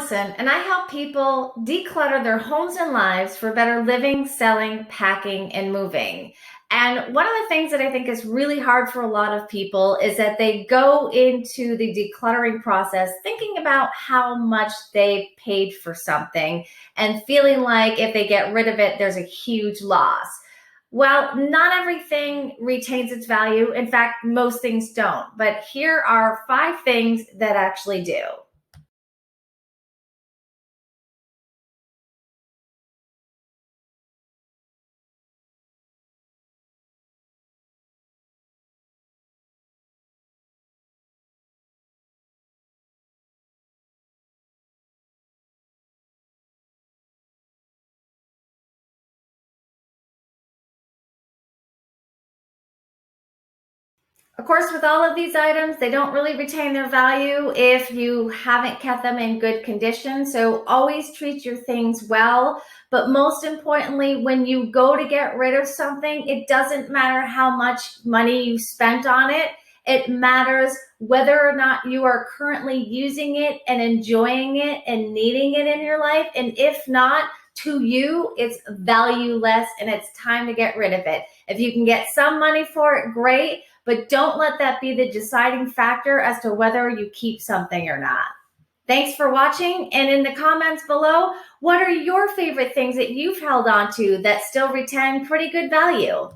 Allison, and I help people declutter their homes and lives for better living, selling, packing, and moving. And one of the things that I think is really hard for a lot of people is that they go into the decluttering process thinking about how much they paid for something and feeling like if they get rid of it, there's a huge loss. Well, not everything retains its value. In fact, most things don't. But here are 5 things that actually do. Of course, with all of these items, they don't really retain their value if you haven't kept them in good condition. So always treat your things well. But most importantly, when you go to get rid of something, it doesn't matter how much money you spent on it. It matters whether or not you are currently using it and enjoying it and needing it in your life. And if not, to you, it's valueless and it's time to get rid of it. If you can get some money for it, great. But don't let that be the deciding factor as to whether you keep something or not. Thanks for watching. And in the comments below, what are your favorite things that you've held on to that still retain pretty good value?